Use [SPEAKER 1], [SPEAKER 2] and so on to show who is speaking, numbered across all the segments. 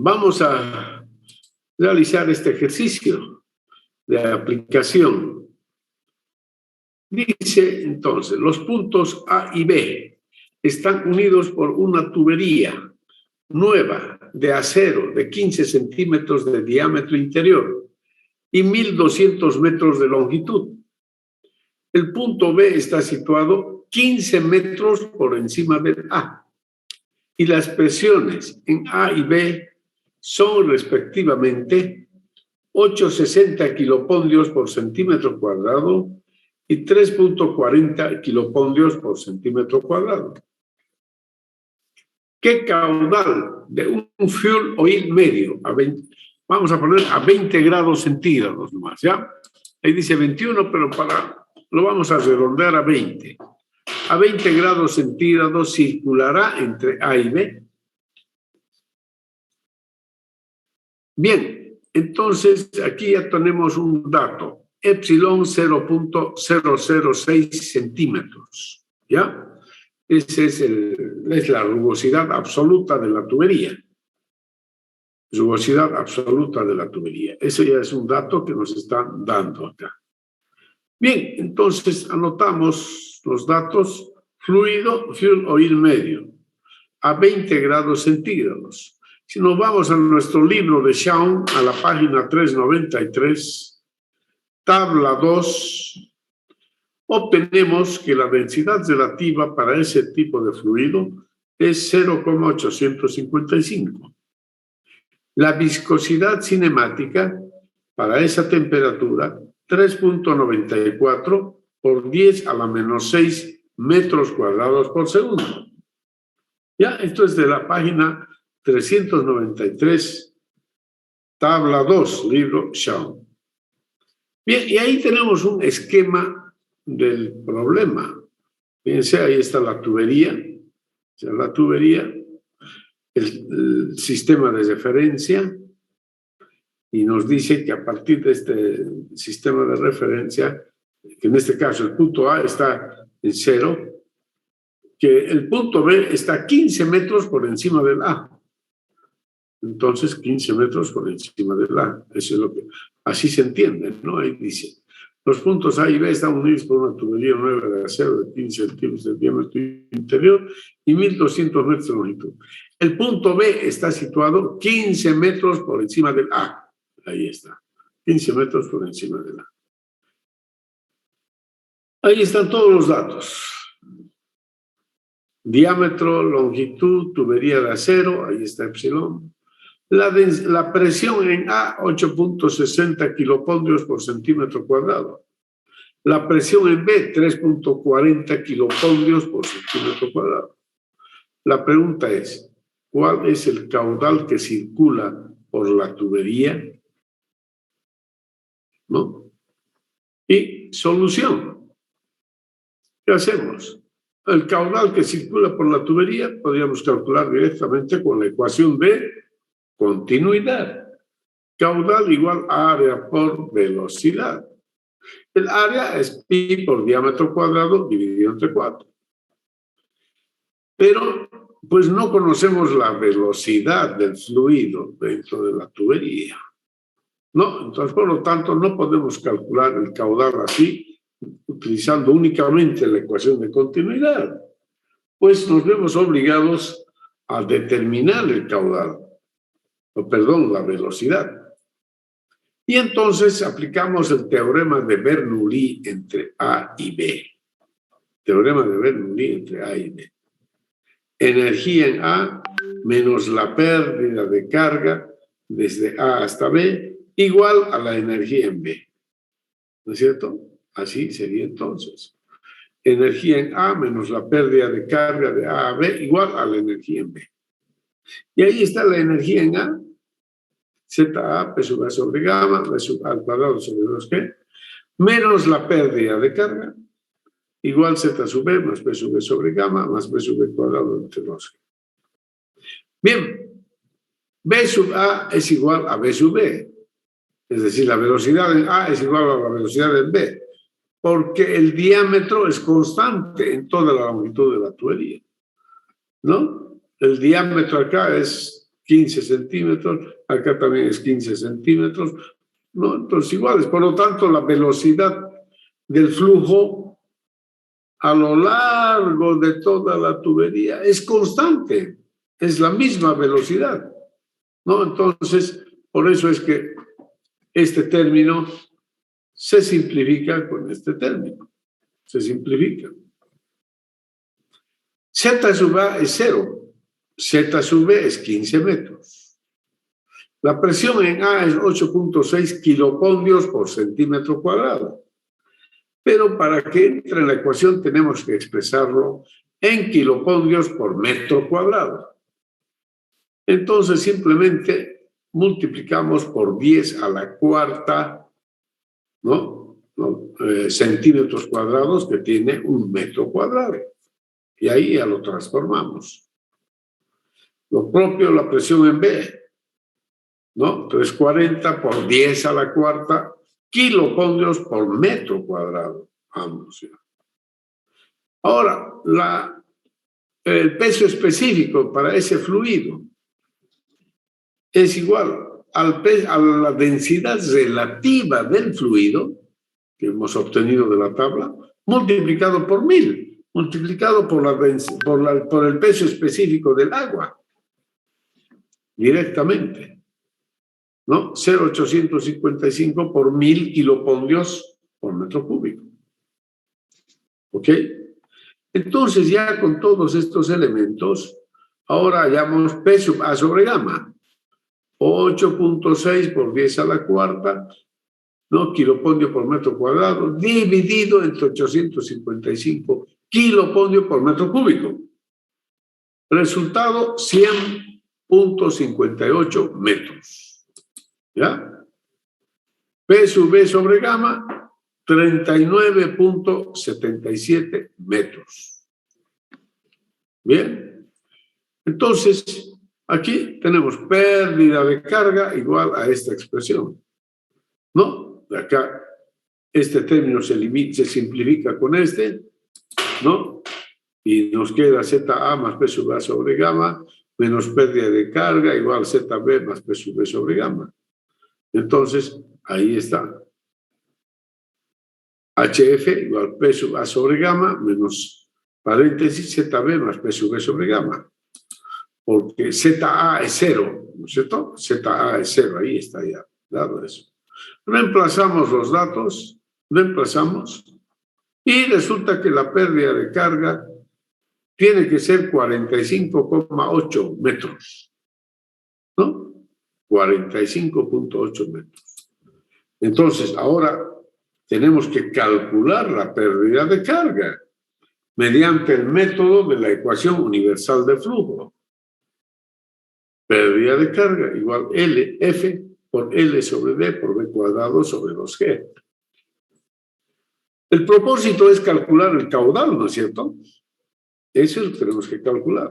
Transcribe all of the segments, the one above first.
[SPEAKER 1] Vamos a realizar este ejercicio de aplicación. Dice entonces, los puntos A y B están unidos por una tubería nueva de acero de 15 centímetros de diámetro interior y 1.200 metros de longitud. El punto B está situado 15 metros por encima del A y las presiones en A y B son respectivamente 860 kilopondios por centímetro cuadrado y 3.40 kilopondios por centímetro cuadrado. ¿Qué caudal de un fuel oil medio? Vamos a poner a 20 grados centígrados nomás, ¿ya? Ahí dice 21, pero lo vamos a redondear a 20. A 20 grados centígrados circulará entre A y B. Bien, entonces aquí ya tenemos un dato. Epsilon 0.006 centímetros, ¿ya? Esa es la rugosidad absoluta de la tubería. Rugosidad absoluta de la tubería. Ese ya es un dato que nos están dando acá. Bien, entonces anotamos los datos. Fluido, fuel oil medio, a 20 grados centígrados. Si nos vamos a nuestro libro de Shawn, a la página 393, tabla 2, obtenemos que la densidad relativa para ese tipo de fluido es 0,855. La viscosidad cinemática para esa temperatura, 3.94 por 10 a la menos 6 metros cuadrados por segundo. Ya, esto es de la página 393, tabla 2, libro Shawn. Bien, y ahí tenemos un esquema del problema. Fíjense, ahí está la tubería, el sistema de referencia, y nos dice que a partir de este sistema de referencia, que en este caso el punto A está en 0, que el punto B está 15 metros por encima del A. Entonces, 15 metros por encima del A. Eso es lo que, así se entiende, ¿no? Ahí dice, los puntos A y B están unidos por una tubería nueva de acero de 15 centímetros de diámetro interior y 1.200 metros de longitud. El punto B está situado 15 metros por encima del A. Ahí está, 15 metros por encima del A. Ahí están todos los datos. Diámetro, longitud, tubería de acero, ahí está epsilon. La presión en A, 8.60 kilopondrios por centímetro cuadrado. La presión en B, 3.40 kilopondrios por centímetro cuadrado. La pregunta es, ¿cuál es el caudal que circula por la tubería? ¿No? Y solución. ¿Qué hacemos? El caudal que circula por la tubería podríamos calcular directamente con la ecuación de continuidad. Caudal igual a área por velocidad. El área es pi por diámetro cuadrado dividido entre 4. Pero, pues no conocemos la velocidad del fluido dentro de la tubería. ¿No? Entonces, por lo tanto, no podemos calcular el caudal así, utilizando únicamente la ecuación de continuidad. Pues nos vemos obligados a determinar el caudal, la velocidad. Y entonces aplicamos el teorema de Bernoulli entre A y B. Teorema de Bernoulli entre A y B. Energía en A menos la pérdida de carga desde A hasta B igual a la energía en B. ¿No es cierto? Así sería entonces. Energía en A menos la pérdida de carga de A a B igual a la energía en B. Y ahí está la energía en A. ZA, P sub A sobre gamma, B sub A al cuadrado sobre 2G, menos la pérdida de carga, igual Z sub B más P sub B sobre gamma, más B sub B cuadrado entre 2G. Bien, B sub A es igual a B sub B. Es decir, la velocidad en A es igual a la velocidad en B, porque el diámetro es constante en toda la longitud de la tubería, ¿no? El diámetro acá es 15 centímetros, acá también es 15 centímetros, ¿no? Entonces iguales. Por lo tanto, la velocidad del flujo a lo largo de toda la tubería es constante, es la misma velocidad, ¿no? Entonces, por eso es que este término se simplifica con este término, se simplifica. Z sub A es 0, Z sub B es 15 metros. La presión en A es 8.6 kilopondios por centímetro cuadrado. Pero para que entre en la ecuación tenemos que expresarlo en kilopondios por metro cuadrado. Entonces simplemente multiplicamos por 10 a la cuarta, centímetros cuadrados que tiene un metro cuadrado. Y ahí ya lo transformamos. Lo propio la presión en B, ¿no? 340 por 10 a la cuarta kilopondios por metro cuadrado. Vamos. Ahora, el peso específico para ese fluido es igual a la densidad relativa del fluido que hemos obtenido de la tabla, multiplicado por 1000, multiplicado por el peso específico del agua, directamente, ¿no? 0,855 por 1000 kilopondios por metro cúbico. ¿Ok? Entonces, ya con todos estos elementos, ahora hallamos P sub A sobre gamma. 8.6 por 10 a la cuarta, ¿no? Kilopondio por metro cuadrado, dividido entre 855 kilopondio por metro cúbico. Resultado, 100.58 metros. ¿Ya? P sub B sobre gamma, 39.77 metros. Bien. Entonces, aquí tenemos pérdida de carga igual a esta expresión, ¿no? De acá, este término se simplifica con este, ¿no? Y nos queda ZA más P sub A sobre gamma menos pérdida de carga igual ZB más P sub B sobre gamma. Entonces, ahí está. HF igual P sub A sobre gamma menos paréntesis ZB más P sub B sobre gamma. Porque ZA es 0, ¿no es cierto? ZA es 0, ahí está ya dado eso. Reemplazamos los datos, y resulta que la pérdida de carga tiene que ser 45,8 metros, ¿no? 45,8 metros. Entonces, ahora tenemos que calcular la pérdida de carga mediante el método de la ecuación universal de flujo. Pérdida de carga igual F por L sobre D por B cuadrado sobre 2G. El propósito es calcular el caudal, ¿no es cierto? Eso es lo que tenemos que calcular.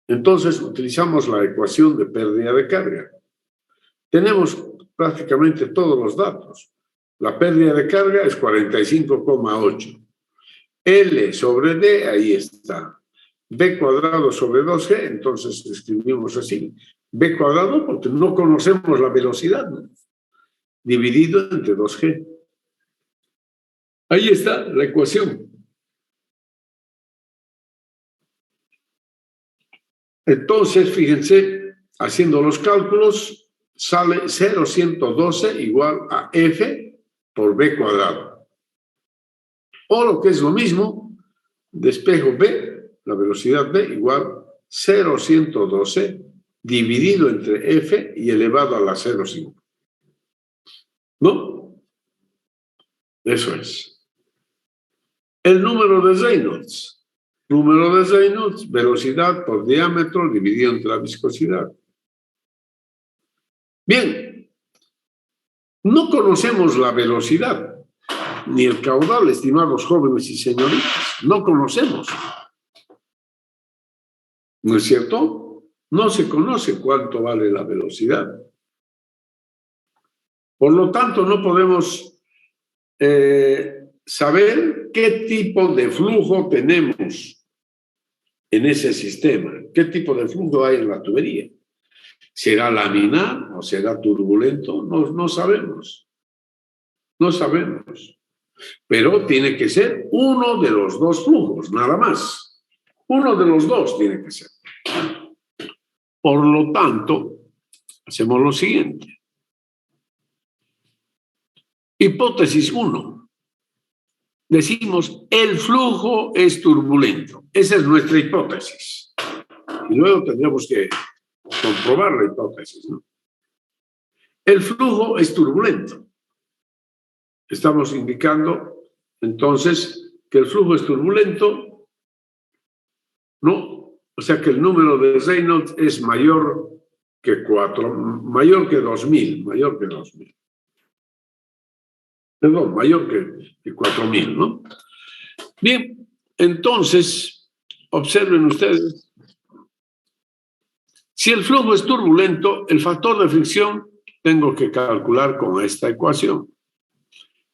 [SPEAKER 1] Entonces, utilizamos la ecuación de pérdida de carga. Tenemos prácticamente todos los datos. La pérdida de carga es 45,8. L sobre D, ahí está. B cuadrado sobre 2G, entonces escribimos así. B cuadrado porque no conocemos la velocidad, ¿no? Dividido entre 2G. Ahí está la ecuación. Entonces, fíjense, haciendo los cálculos, sale 0,112 igual a F por B cuadrado. O lo que es lo mismo, despejo B, la velocidad B igual 0,112 dividido entre F y elevado a la 0,5. ¿No? Eso es. El número de Reynolds. Número de Reynolds, velocidad por diámetro dividido entre la viscosidad. Bien, no conocemos la velocidad ni el caudal, estimados jóvenes y señoritas. No conocemos. ¿No es cierto? No se conoce cuánto vale la velocidad. Por lo tanto, no podemos saber qué tipo de flujo tenemos. en ese sistema. ¿Qué tipo de flujo hay en la tubería? ¿Será laminar o será turbulento? No sabemos. No sabemos. Pero tiene que ser uno de los dos flujos, nada más. Uno de los dos tiene que ser. Por lo tanto, hacemos lo siguiente. Hipótesis 1. Decimos, el flujo es turbulento. Esa es nuestra hipótesis. Y luego tendremos que comprobar la hipótesis, ¿no? El flujo es turbulento. Estamos indicando, entonces, que el flujo es turbulento, ¿no? O sea que el número de Reynolds es mayor que 2000, mayor que 2000. Perdón, mayor que 4000, ¿no? Bien, entonces, observen ustedes, si el flujo es turbulento, el factor de fricción tengo que calcular con esta ecuación.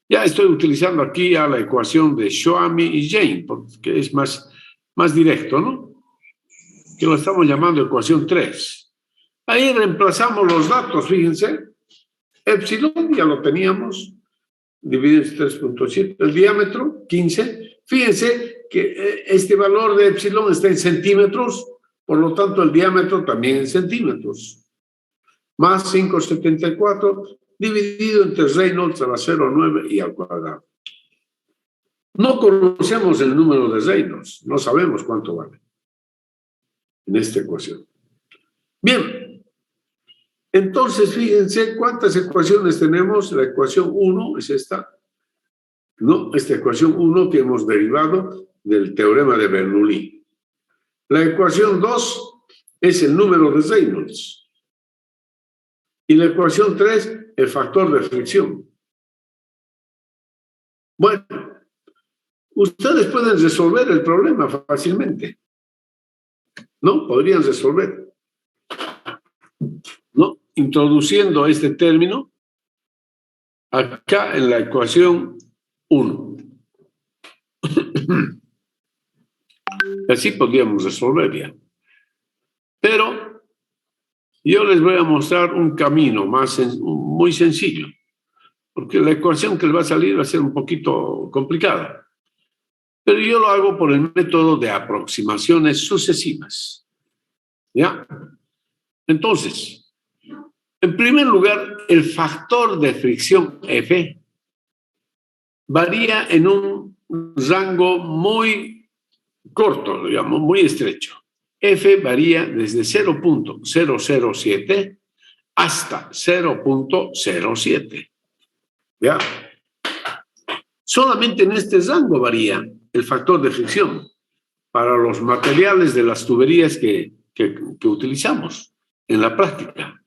[SPEAKER 1] Ya estoy utilizando aquí a la ecuación de Shoami y Jane, porque es más directo, ¿no? Que lo estamos llamando ecuación 3. Ahí reemplazamos los datos, fíjense. Epsilon ya lo teníamos, dividido en 3.7, el diámetro, 15. Fíjense que este valor de epsilon está en centímetros, por lo tanto el diámetro también en centímetros. Más 5,74 dividido entre Reynolds a la 0,9 y al cuadrado. No conocemos el número de Reynolds, no sabemos cuánto vale en esta ecuación. Bien, entonces fíjense cuántas ecuaciones tenemos. La ecuación 1 es esta, ¿no? Esta ecuación 1 que hemos derivado del teorema de Bernoulli. La ecuación 2 es el número de Reynolds. Y la ecuación 3, el factor de fricción. Bueno, ustedes pueden resolver el problema fácilmente, ¿no? Podrían resolver, ¿no? Introduciendo este término acá en la ecuación 1. Así podríamos resolver ya. Pero yo les voy a mostrar un camino muy sencillo, porque la ecuación que les va a salir va a ser un poquito complicada. Pero yo lo hago por el método de aproximaciones sucesivas. ¿Ya? Entonces, en primer lugar, el factor de fricción F varía en un rango muy corto, digamos, muy estrecho. F varía desde 0.007 hasta 0.07. ¿Ya? Solamente en este rango varía el factor de fricción para los materiales de las tuberías que utilizamos en la práctica.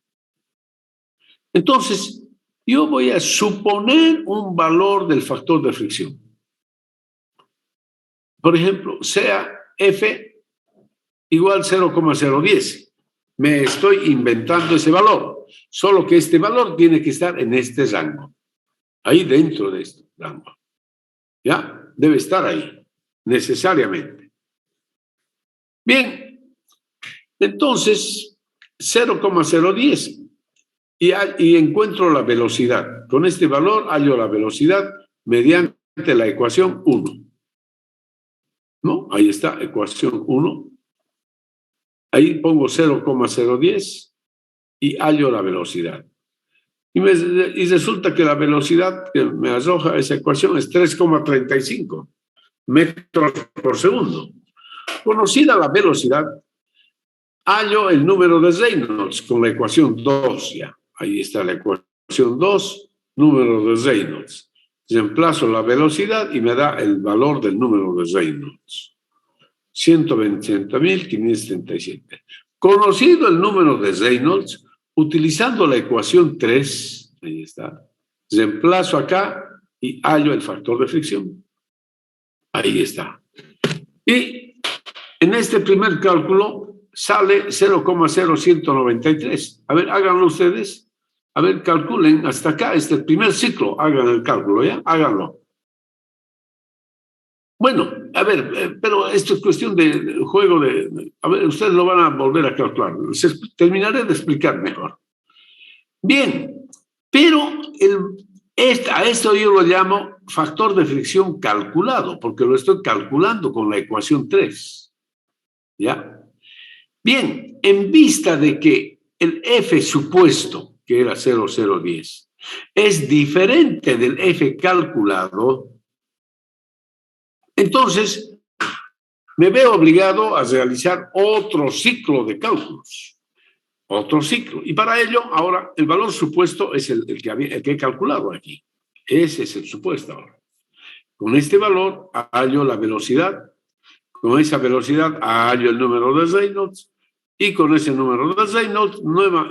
[SPEAKER 1] Entonces, yo voy a suponer un valor del factor de fricción. Por ejemplo, sea F igual 0,010. Me estoy inventando ese valor, solo que este valor tiene que estar en este rango, ahí dentro de este rango. ¿Ya? Debe estar ahí, necesariamente. Bien, entonces 0,010 y encuentro la velocidad. Con este valor hallo la velocidad mediante la ecuación 1. ¿No? Ahí está, ecuación 1. Ahí pongo 0,010 y hallo la velocidad. Y resulta que la velocidad que me arroja esa ecuación es 3,35 metros por segundo. Conocida la velocidad, hallo el número de Reynolds con la ecuación 2 ya. Ahí está la ecuación 2, número de Reynolds. Reemplazo la velocidad y me da el valor del número de Reynolds. 127.537. Conocido el número de Reynolds, utilizando la ecuación 3, ahí está, reemplazo acá y hallo el factor de fricción. Ahí está. Y en este primer cálculo sale 0,0193. A ver, háganlo ustedes. A ver, calculen hasta acá, este primer ciclo, hagan el cálculo, ¿ya? Háganlo. Bueno, a ver, pero esto es cuestión de juego a ver, ustedes lo van a volver a calcular. Terminaré de explicar mejor. Bien, pero a esto yo lo llamo factor de fricción calculado, porque lo estoy calculando con la ecuación 3. ¿Ya? Bien, en vista de que el F supuesto, que era 0010, es diferente del F calculado, entonces me veo obligado a realizar otro ciclo de cálculos, otro ciclo. Y para ello, ahora, el valor supuesto es el que he calculado aquí. Ese es el supuesto ahora. Con este valor hallo la velocidad, con esa velocidad hallo el número de Reynolds y con ese número de Reynolds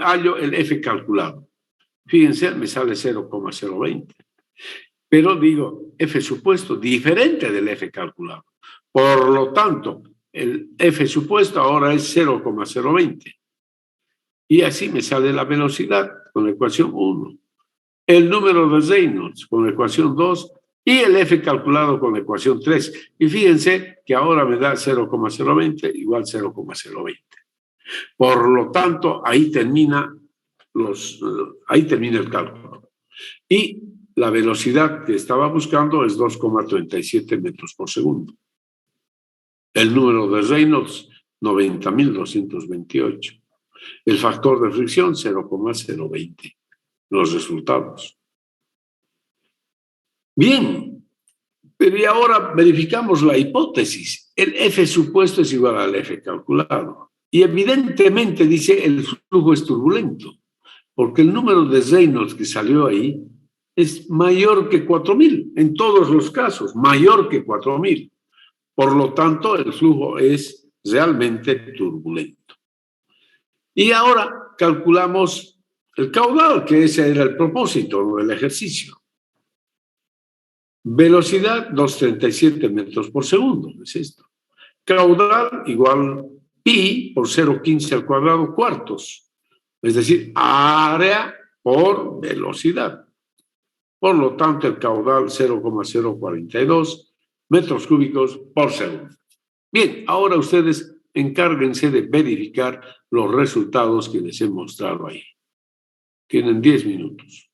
[SPEAKER 1] hallo el F calculado. Fíjense, me sale 0,020. Pero digo, F supuesto diferente del F calculado. Por lo tanto, el F supuesto ahora es 0,020. Y así me sale la velocidad con la ecuación 1, el número de Reynolds con la ecuación 2 y el F calculado con la ecuación 3. Y fíjense que ahora me da 0,020 igual 0,020. Por lo tanto, ahí termina el cálculo. Y la velocidad que estaba buscando es 2,37 metros por segundo. El número de Reynolds, 90.228. El factor de fricción, 0,020. Los resultados. Bien, pero y ahora verificamos la hipótesis. El F supuesto es igual al F calculado. Y evidentemente dice el flujo es turbulento, porque el número de Reynolds que salió ahí es mayor que 4.000, en todos los casos, mayor que 4.000. Por lo tanto, el flujo es realmente turbulento. Y ahora calculamos el caudal, que ese era el propósito del ejercicio. Velocidad, 237 metros por segundo, es esto. Caudal igual pi por 0,15 al cuadrado cuartos, es decir, área por velocidad. Por lo tanto, el caudal 0,042 metros cúbicos por segundo. Bien, ahora ustedes encárguense de verificar los resultados que les he mostrado ahí. Tienen 10 minutos.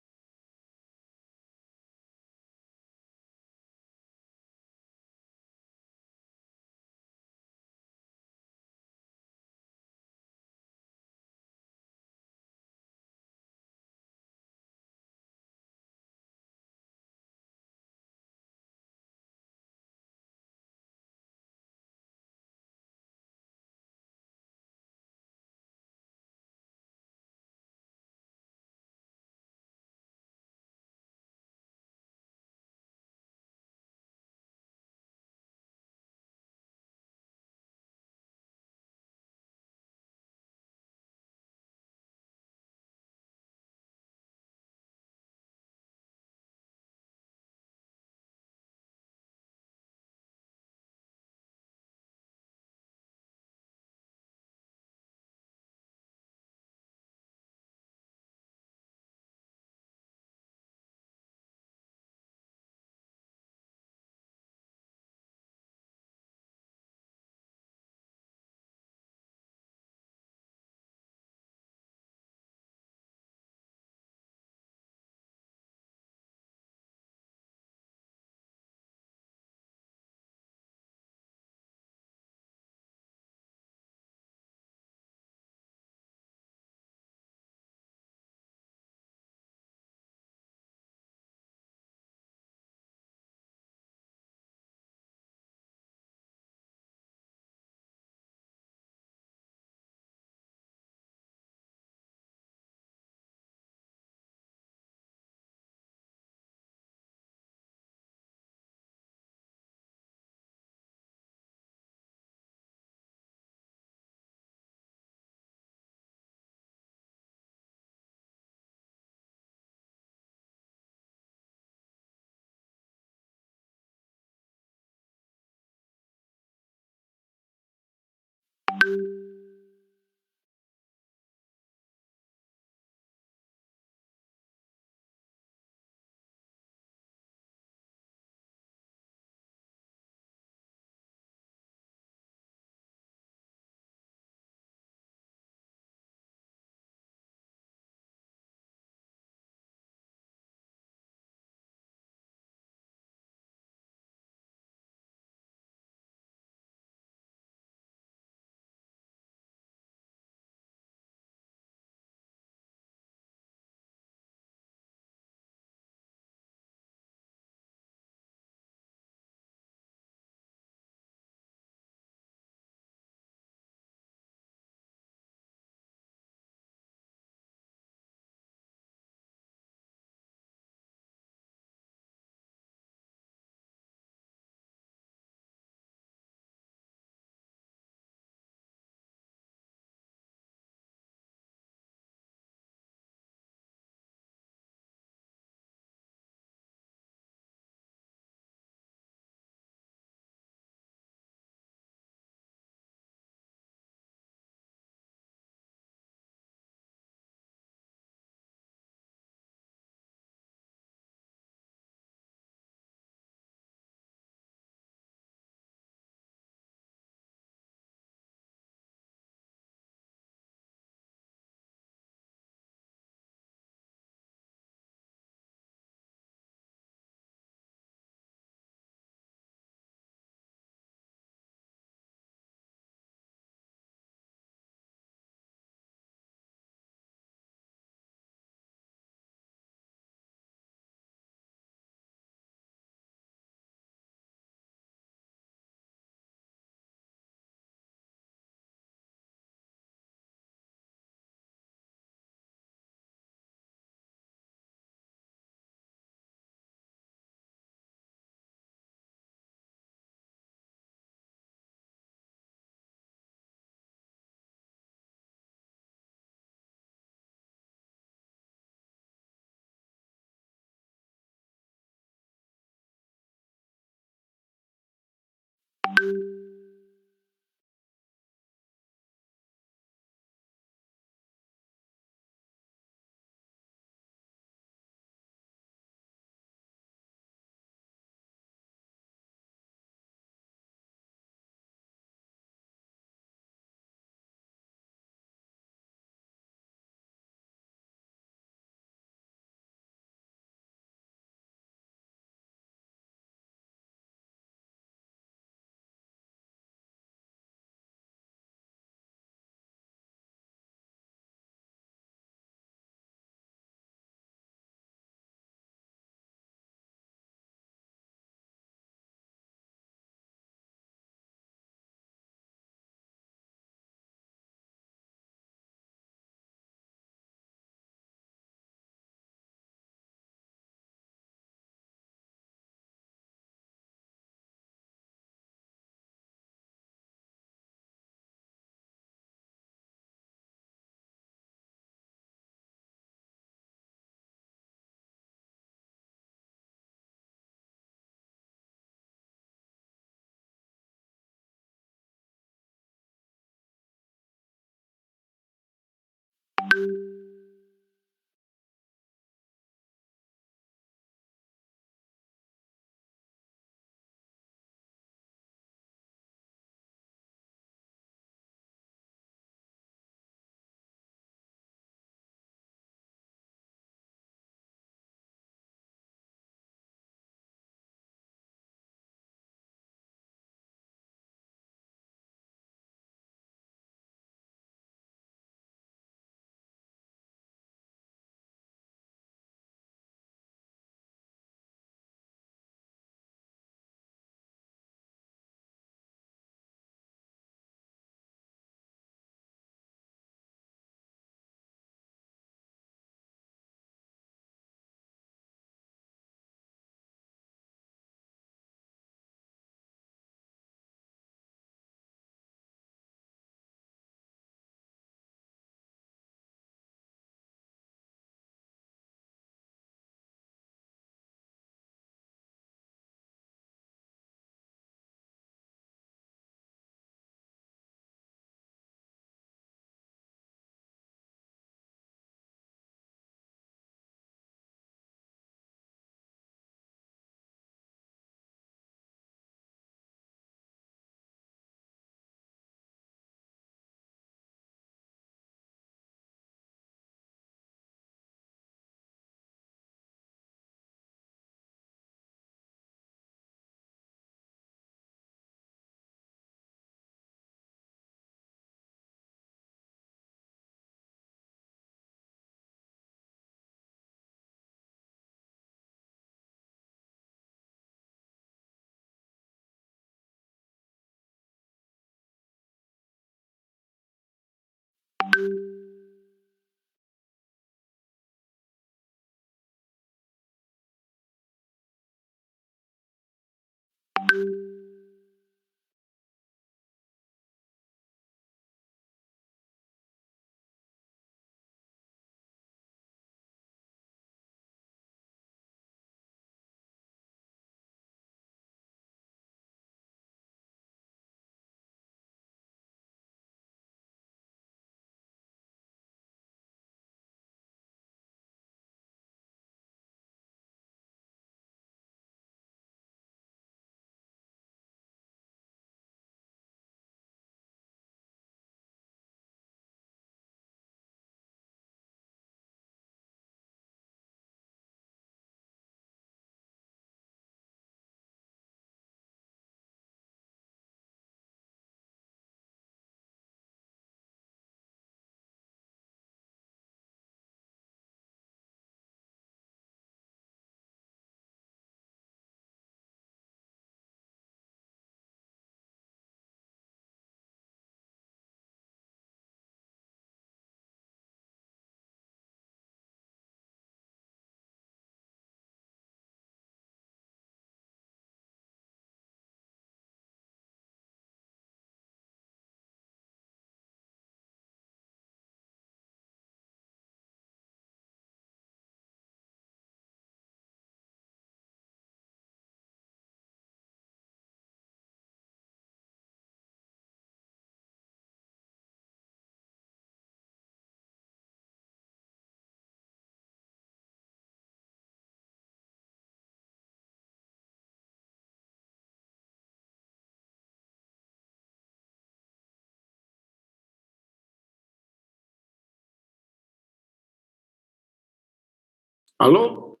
[SPEAKER 1] ¿Aló?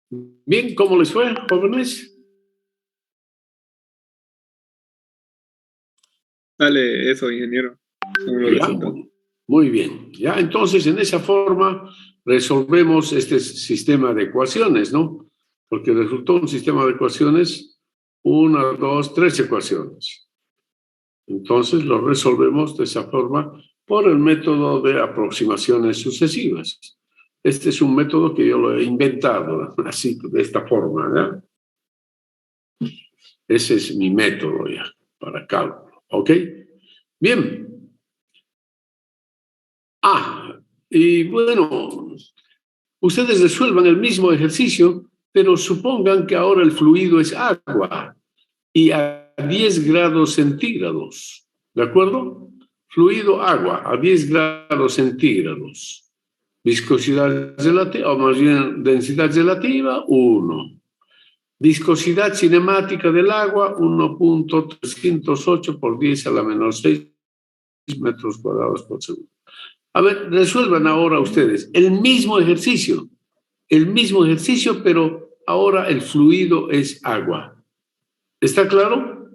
[SPEAKER 1] Bien, ¿cómo les fue, jóvenes?
[SPEAKER 2] Dale, eso, ingeniero. ¿Cómo lo
[SPEAKER 1] Ya,
[SPEAKER 2] resultó?
[SPEAKER 1] muy bien. Ya, entonces, en esa forma resolvemos este sistema de ecuaciones, ¿no? Porque resultó un sistema de ecuaciones, una, dos, tres ecuaciones. Entonces, lo resolvemos de esa forma por el método de aproximaciones sucesivas. Este es un método que yo lo he inventado, así, de esta forma, ¿ya? Ese es mi método ya, para cálculo, ¿ok? Bien. Y bueno, ustedes resuelvan el mismo ejercicio, pero supongan que ahora el fluido es agua y a 10 grados centígrados, ¿de acuerdo? Fluido agua a 10 grados centígrados. Viscosidad relativa, o más bien densidad relativa, 1. Viscosidad cinemática del agua, 1.308 por 10 a la menor 6 metros cuadrados por segundo. A ver, resuelvan ahora ustedes el mismo ejercicio, pero ahora el fluido es agua. ¿Está claro?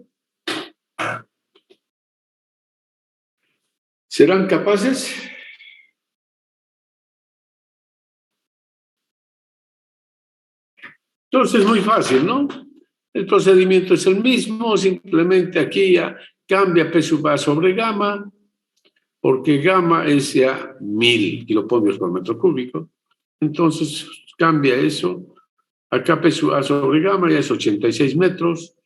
[SPEAKER 1] ¿Serán capaces? Entonces, muy fácil, ¿no? El procedimiento es el mismo, simplemente aquí ya cambia P sub A sobre gamma, porque gamma es ya 1000 kilopolvios por metro cúbico. Entonces, cambia eso. Acá P sub A sobre gamma ya es 86 metros,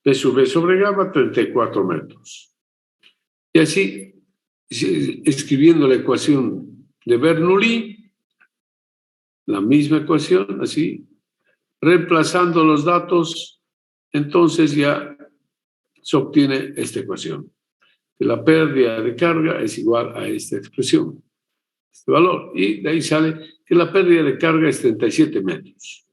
[SPEAKER 1] P sub B sobre gamma 34 metros. Y así, escribiendo la ecuación de Bernoulli, la misma ecuación, así, reemplazando los datos, entonces ya se obtiene esta ecuación, que la pérdida de carga es igual a esta expresión, este valor, y de ahí sale que la pérdida de carga es 37 metros.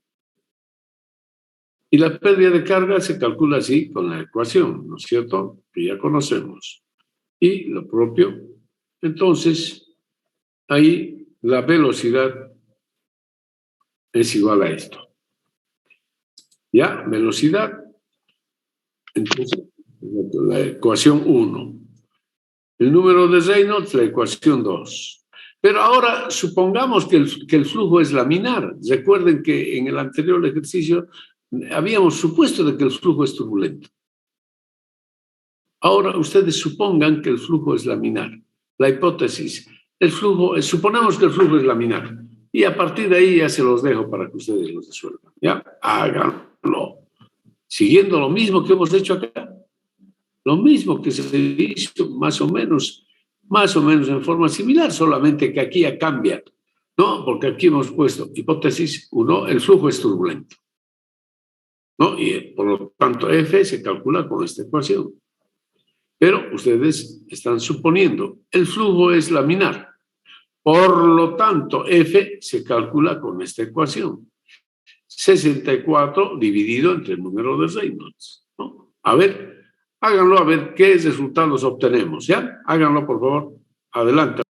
[SPEAKER 1] Y la pérdida de carga se calcula así con la ecuación, ¿no es cierto? Que ya conocemos. Y lo propio, entonces, ahí la velocidad es igual a esto. ¿Ya? Velocidad, entonces, la ecuación 1. El número de Reynolds, la ecuación 2. Pero ahora supongamos que el flujo es laminar. Recuerden que en el anterior ejercicio habíamos supuesto de que el flujo es turbulento. Ahora ustedes supongan que el flujo es laminar. La hipótesis, suponemos que el flujo es laminar. Y a partir de ahí ya se los dejo para que ustedes lo resuelvan. ¿Ya? Háganlo. Siguiendo lo mismo que hemos hecho acá. Lo mismo que se hizo más o menos en forma similar, solamente que aquí ya cambia, ¿no? Porque aquí hemos puesto hipótesis 1, el flujo es turbulento, ¿no? Y por lo tanto F se calcula con esta ecuación. Pero ustedes están suponiendo, el flujo es laminar. Por lo tanto, F se calcula con esta ecuación. 64 dividido entre el número de Reynolds, ¿no? A ver, háganlo a ver qué resultados obtenemos, ¿ya? Háganlo, por favor. Adelante.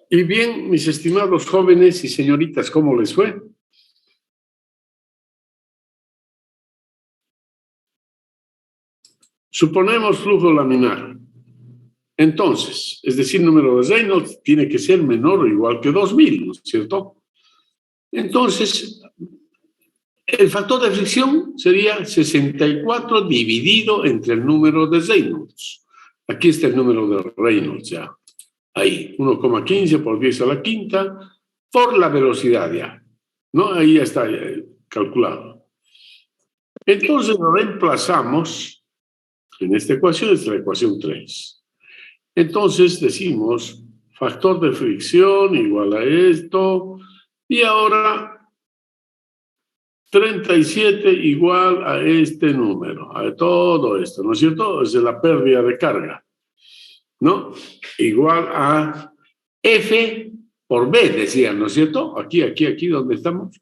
[SPEAKER 1] Y bien, mis estimados jóvenes y señoritas, ¿cómo les fue? Suponemos flujo laminar. Entonces, es decir, número de Reynolds tiene que ser menor o igual que 2000, ¿no es cierto? Entonces, el factor de fricción sería 64 dividido entre el número de Reynolds. Aquí está el número de Reynolds ya. Ahí, 1,15 por 10 a la quinta, por la velocidad ya. ¿No? Ahí ya está calculado. Entonces lo reemplazamos en esta ecuación, es la ecuación 3. Entonces decimos factor de fricción igual a esto, y ahora 37 igual a este número, a todo esto, ¿no es cierto? Es de la pérdida de carga, ¿no? Igual a F por B, decían, ¿no es cierto? Aquí, ¿dónde estamos?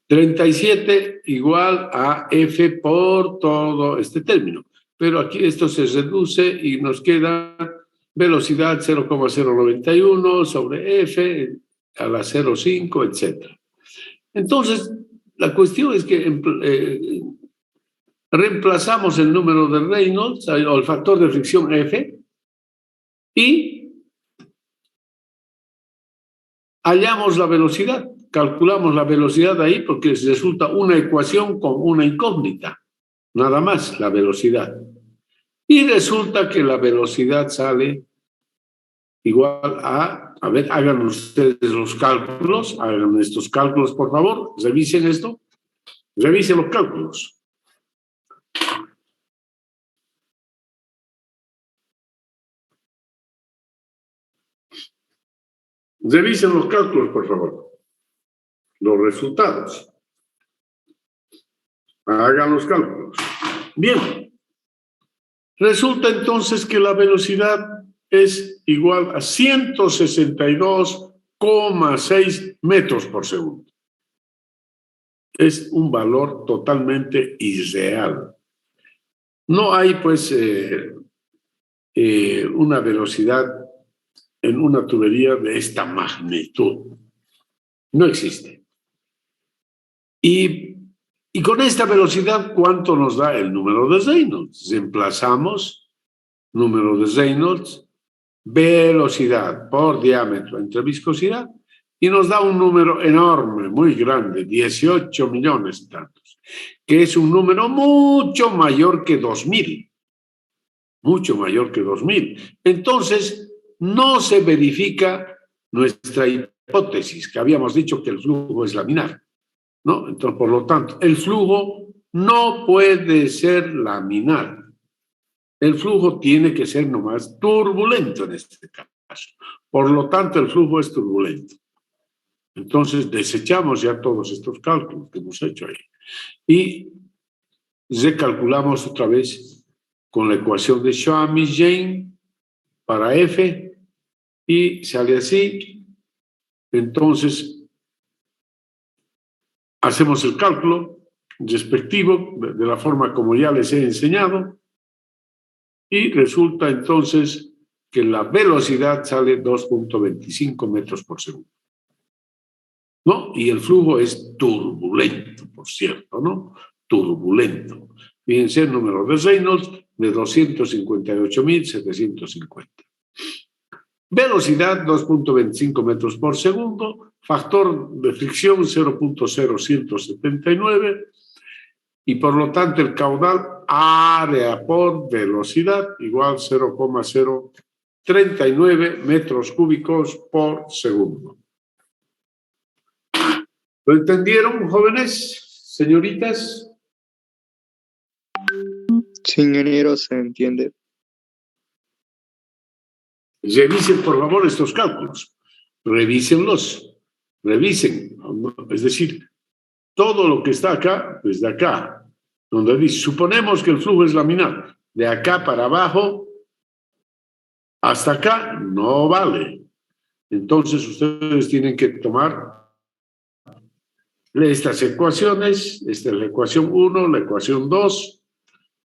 [SPEAKER 1] 37 igual a F por todo este término. Pero aquí esto se reduce y nos queda velocidad 0,091 sobre F a la 0,5, etc. Entonces, la cuestión es que reemplazamos el número de Reynolds o el factor de fricción F y hallamos la velocidad. Calculamos la velocidad ahí porque resulta una ecuación con una incógnita. Nada más, la velocidad. Y resulta que la velocidad sale igual a ver, hagan ustedes los cálculos, hagan estos cálculos, por favor, revisen esto, revisen los cálculos. Revisen los cálculos, por favor. Los resultados. Hagan los cálculos. Bien. Resulta entonces que la velocidad es igual a 162,6 metros por segundo. Es un valor totalmente irreal. No hay, pues, una velocidad en una tubería de esta magnitud. No existe. Y con esta velocidad, ¿cuánto nos da el número de Reynolds? Reemplazamos número de Reynolds, velocidad por diámetro entre viscosidad, y nos da un número enorme, muy grande, 18 millones y tantos, que es un número mucho mayor que 2000. Mucho mayor que 2000. Entonces, no se verifica nuestra hipótesis, que habíamos dicho que el flujo es laminar, ¿no? Entonces, por lo tanto, el flujo no puede ser laminar. El flujo tiene que ser nomás turbulento en este caso. Por lo tanto, el flujo es turbulento. Entonces, desechamos ya todos estos cálculos que hemos hecho ahí. Y recalculamos otra vez con la ecuación de Schwab-Jain para F y sale así. Entonces, hacemos el cálculo respectivo de la forma como ya les he enseñado y resulta entonces que la velocidad sale 2,25 metros por segundo, ¿no? Y el flujo es turbulento, por cierto, ¿no? Turbulento. Fíjense el número de Reynolds de 258.750. Velocidad 2,25 metros por segundo, factor de fricción 0,0179 y por lo tanto el caudal área por velocidad igual 0,039 metros cúbicos por segundo. ¿Lo entendieron, jóvenes, señoritas?
[SPEAKER 2] Sí, ingeniero, se entiende.
[SPEAKER 1] Revisen, por favor, estos cálculos. Revísenlos. Revisen. Es decir, todo lo que está acá, desde acá, donde dice, suponemos que el flujo es laminar, de acá para abajo, hasta acá, no vale. Entonces, ustedes tienen que tomar estas ecuaciones, esta es la ecuación 1, la ecuación 2,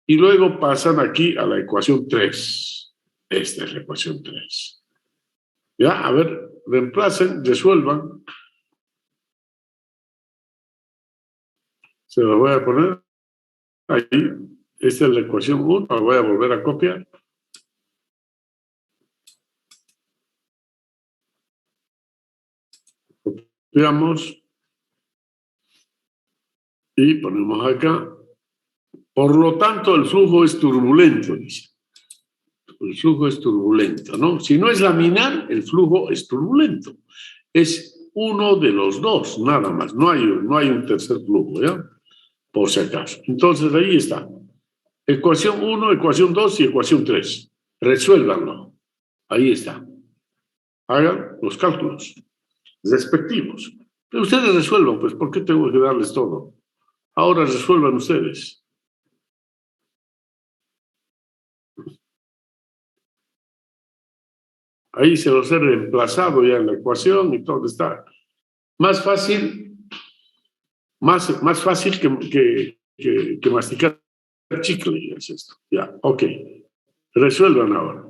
[SPEAKER 1] y luego pasan aquí a la ecuación 3. Esta es la ecuación 3. Ya, a ver, reemplacen, resuelvan. Se lo voy a poner ahí. Esta es la ecuación 1, la voy a volver a copiar. Copiamos y ponemos acá. Por lo tanto, el flujo es turbulento, dice. El flujo es turbulento, ¿no? Si no es laminar, el flujo es turbulento. Es uno de los dos, nada más. No hay un tercer flujo, ¿ya? Por si acaso. Entonces, ahí está. Ecuación 1, ecuación 2 y ecuación 3. Resuélvanlo. Ahí está. Hagan los cálculos respectivos. Pero ustedes resuelvan, pues, ¿por qué tengo que darles todo? Ahora resuelvan ustedes. Ahí se los he reemplazado ya en la ecuación y todo está. Más fácil, más fácil que masticar chicle, es esto. Ya, ok. Resuelvan ahora.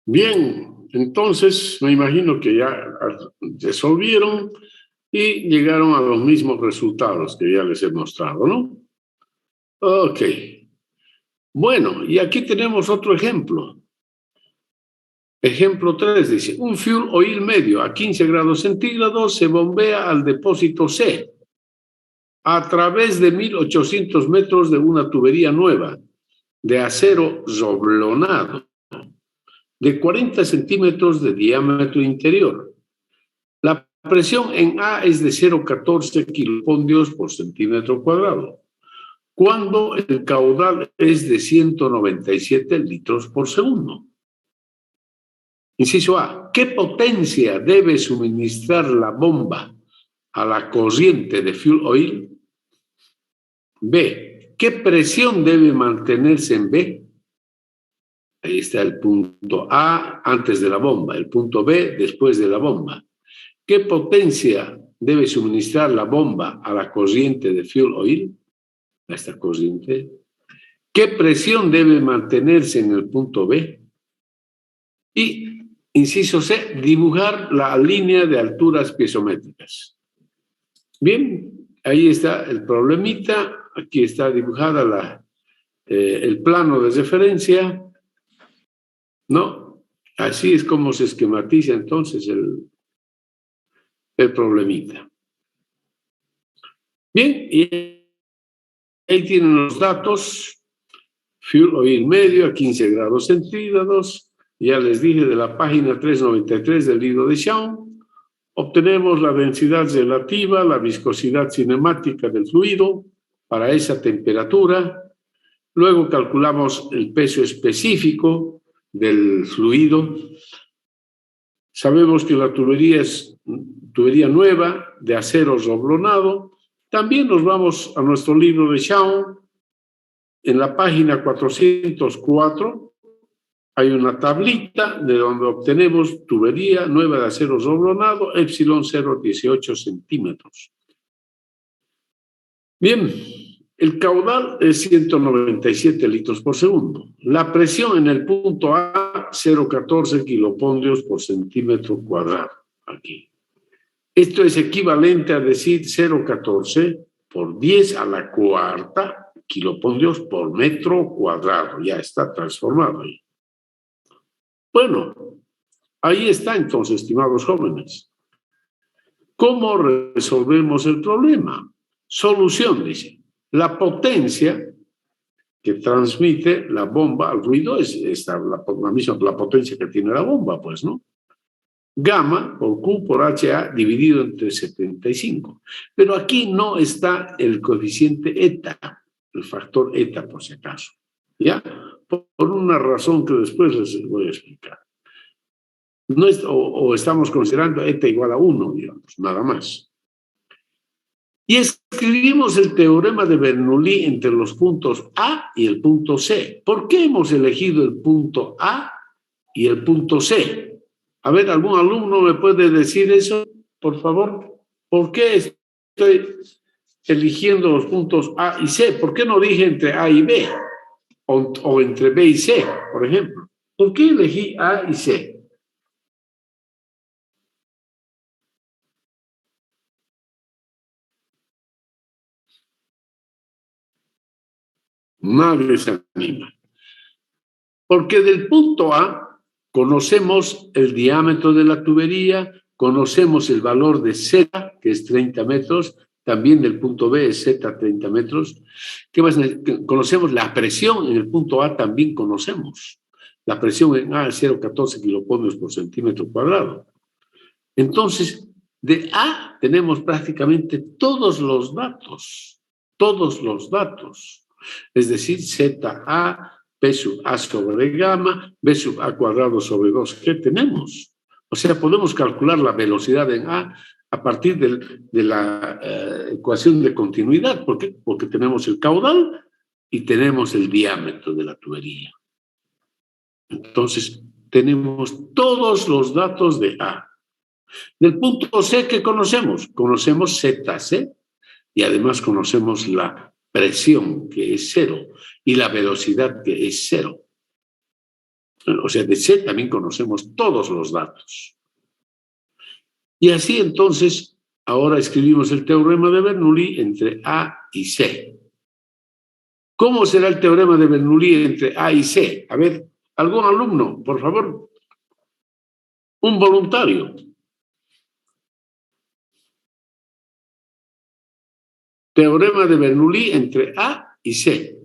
[SPEAKER 1] Bien, entonces me imagino que ya resolvieron y llegaron a los mismos resultados que ya les he mostrado, ¿no? Ok. Bueno, y aquí tenemos otro ejemplo. Ejemplo 3 dice, un fuel oil medio a 15 grados centígrados se bombea al depósito C a través de 1.800 metros de una tubería nueva de acero roblonado de 40 centímetros de diámetro interior. La presión en A es de 0,14 kilopascales por centímetro cuadrado, cuando el caudal es de 197 litros por segundo. Inciso A, ¿qué potencia debe suministrar la bomba a la corriente de fuel oil? B, ¿qué presión debe mantenerse en B? Ahí está el punto A antes de la bomba, el punto B después de la bomba. ¿Qué potencia debe suministrar la bomba a la corriente de fuel oil? A esta corriente. ¿Qué presión debe mantenerse en el punto B? Y, inciso C, dibujar la línea de alturas piezométricas. Bien, ahí está el problemita. Aquí está dibujada el plano de referencia. ¿No? Así es como se esquematiza entonces el problemita. Bien, y ahí tienen los datos. Fuel oil medio a 15 grados centígrados. Ya les dije de la página 393 del libro de Shawn. Obtenemos la densidad relativa, la viscosidad cinemática del fluido para esa temperatura. Luego calculamos el peso específico del fluido. Sabemos que la tubería es tubería nueva de acero roblonado. También nos vamos a nuestro libro de Shawn. En la página 404 hay una tablita de donde obtenemos tubería nueva de acero roblonado, epsilon 0,18 centímetros. Bien, el caudal es 197 litros por segundo. La presión en el punto A, 0,14 kilopascales por centímetro cuadrado. Aquí. Esto es equivalente a decir 0,14 por 10 a la cuarta kilopascales por metro cuadrado. Ya está transformado ahí. Bueno, ahí está entonces, estimados jóvenes. ¿Cómo resolvemos el problema? Solución, dice. La potencia que transmite la bomba al ruido es la misma la potencia que tiene la bomba, pues, ¿no? Gamma por Q por HA dividido entre 75. Pero aquí no está el coeficiente eta, el factor eta, por si acaso. ¿Ya? Por una razón que después les voy a explicar. No es, o estamos considerando eta igual a 1, digamos, nada más. Y escribimos el teorema de Bernoulli entre los puntos A y el punto C. ¿Por qué hemos elegido el punto A y el punto C? A ver, ¿algún alumno me puede decir eso, por favor? ¿Por qué estoy eligiendo los puntos A y C? ¿Por qué no dije entre A y B? O entre B y C, por ejemplo. ¿Por qué elegí A y C? Nadie se anima. Porque del punto A conocemos el diámetro de la tubería, conocemos el valor de Z, que es 30 metros, también del punto B es Z, 30 metros. ¿Qué más? Conocemos la presión en el punto A, también conocemos. La presión en A es 0,14 kilopodios por centímetro cuadrado. Entonces, de A tenemos prácticamente todos los datos, es decir, ZA, P sub A sobre gamma, B sub A cuadrado sobre 2G tenemos. O sea, podemos calcular la velocidad en A partir de la ecuación de continuidad. ¿Por qué? Porque tenemos el caudal y tenemos el diámetro de la tubería. Entonces, tenemos todos los datos de A. Del punto C, ¿qué conocemos? Conocemos ZC y además conocemos la presión, que es 0, y la velocidad, que es 0. O sea, de C también conocemos todos los datos. Y así entonces, ahora escribimos el teorema de Bernoulli entre A y C. ¿Cómo será el teorema de Bernoulli entre A y C? A ver, algún alumno, por favor. Un voluntario. Teorema de Bernoulli entre A y C.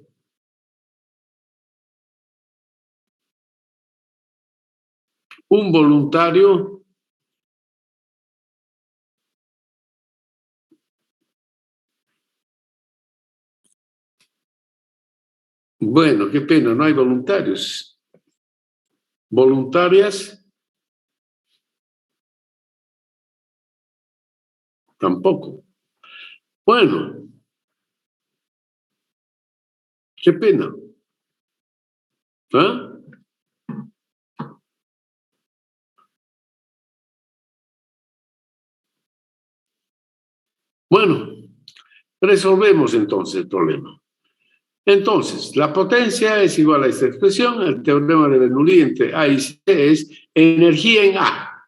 [SPEAKER 1] Un voluntario. Bueno, qué pena, no hay voluntarios. ¿Voluntarias? Tampoco. Bueno, qué pena. ¿Ah? Bueno, resolvemos entonces el problema. Entonces, la potencia es igual a esta expresión. El teorema de Bernoulli entre A y C es energía en A.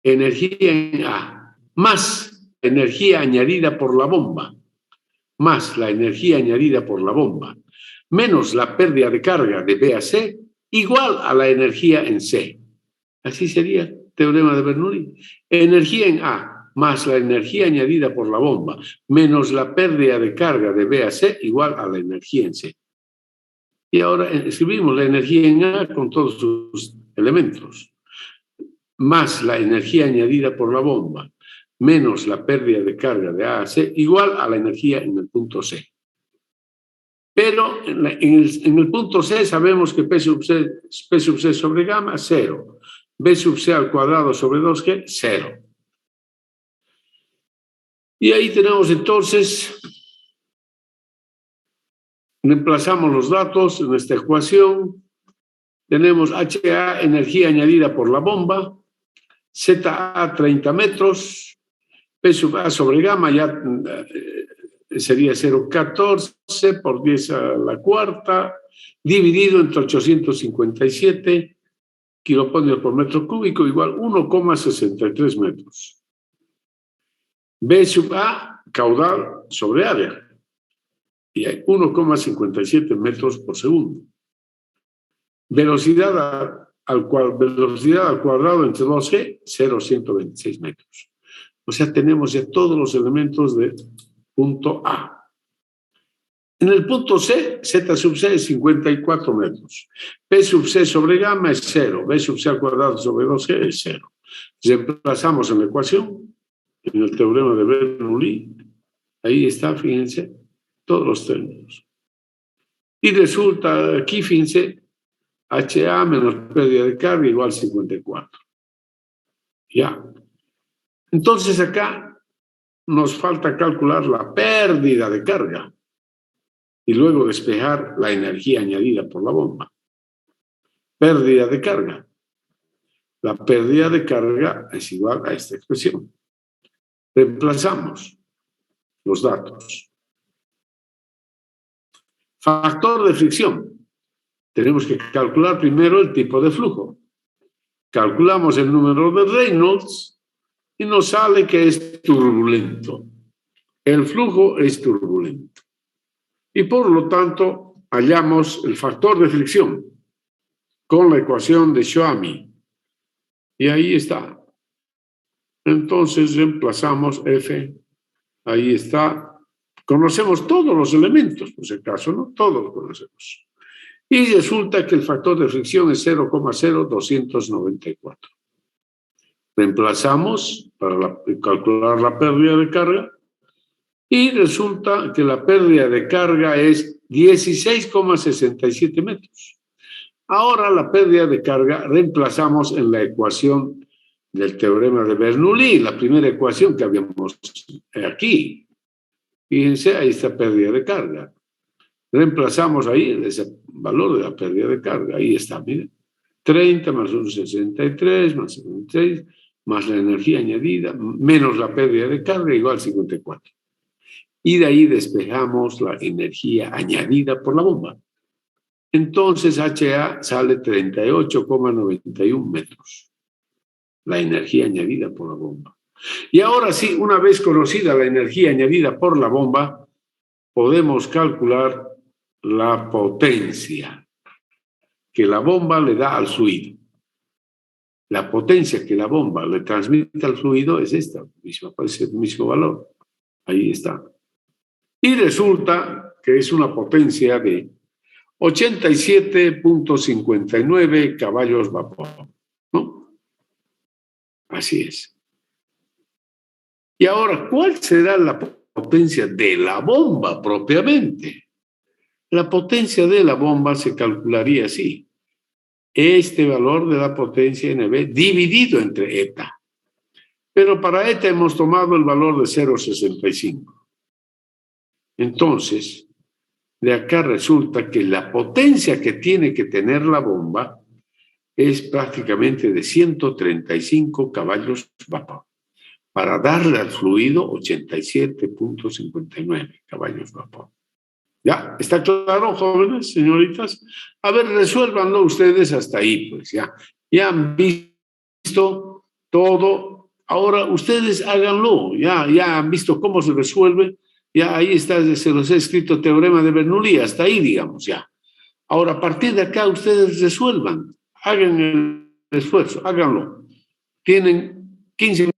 [SPEAKER 1] Energía en A. Más energía añadida por la bomba. Más la energía añadida por la bomba. Menos la pérdida de carga de B a C, igual a la energía en C. Así sería el teorema de Bernoulli. Energía en A más la energía añadida por la bomba menos la pérdida de carga de B a C igual a la energía en C. Y ahora escribimos la energía en A con todos sus elementos. Más la energía añadida por la bomba menos la pérdida de carga de A a C igual a la energía en el punto C. Pero en el punto C sabemos que P sub C sobre gamma, 0. B sub C al cuadrado sobre 2G, 0. Y ahí tenemos entonces, reemplazamos los datos en esta ecuación. Tenemos HA, energía añadida por la bomba, ZA, 30 metros, P sub A sobre gamma, ya sería 0,14 por 10 a la cuarta, dividido entre 857 kilopodios por metro cúbico, igual 1,63 metros. B sub A, caudal sobre área, y hay 1,57 metros por segundo. Velocidad al cuadrado entre 2G, 0,126 metros. O sea, tenemos ya todos los elementos de punto A. En el punto C, Z sub C es 54 metros. P sub C sobre gamma es 0. B sub C al cuadrado sobre 2G es 0. Reemplazamos en la ecuación, en el teorema de Bernoulli. Ahí está, fíjense, todos los términos. Y resulta aquí, fíjense, HA menos pérdida de carga igual 54. Ya. Entonces acá nos falta calcular la pérdida de carga y luego despejar la energía añadida por la bomba. Pérdida de carga. La pérdida de carga es igual a esta expresión. Reemplazamos los datos. Factor de fricción. Tenemos que calcular primero el tipo de flujo. Calculamos el número de Reynolds y nos sale que es turbulento. El flujo es turbulento. Y por lo tanto, hallamos el factor de fricción con la ecuación de Schwami. Y ahí está. Entonces reemplazamos F. Ahí está. Conocemos todos los elementos, por si acaso, ¿no? Todos los conocemos. Y resulta que el factor de fricción es 0,0294. Reemplazamos para calcular la pérdida de carga y resulta que la pérdida de carga es 16,67 metros. Ahora la pérdida de carga reemplazamos en la ecuación del teorema de Bernoulli, la primera ecuación que habíamos aquí. Fíjense, ahí está pérdida de carga. Reemplazamos ahí ese valor de la pérdida de carga. Ahí está, miren. 30 más 1,63 más 76 más la energía añadida menos la pérdida de carga igual 54. Y de ahí despejamos la energía añadida por la bomba. Entonces HA sale 38,91 metros. La energía añadida por la bomba. Y ahora sí, una vez conocida la energía añadida por la bomba, podemos calcular la potencia que la bomba le da al fluido. La potencia que la bomba le transmite al fluido es esta, es el mismo valor. Ahí está. Y resulta que es una potencia de 87,59 caballos vapor, ¿no? Así es. Y ahora, ¿cuál será la potencia de la bomba propiamente? La potencia de la bomba se calcularía así. Este valor de la potencia NB dividido entre eta. Pero para eta hemos tomado el valor de 0,65. Entonces, de acá resulta que la potencia que tiene que tener la bomba es prácticamente de 135 caballos vapor para darle al fluido 87,59 caballos vapor. ¿Ya? ¿Está claro, jóvenes, señoritas? A ver, resuélvanlo ustedes hasta ahí, pues ya. Ya han visto todo. Ahora ustedes háganlo. Ya han visto cómo se resuelve. Ya ahí está, se los he escrito teorema de Bernoulli, hasta ahí, digamos, ya. Ahora, a partir de acá, ustedes resuelvan. Hagan el esfuerzo, háganlo. Tienen 15 minutos.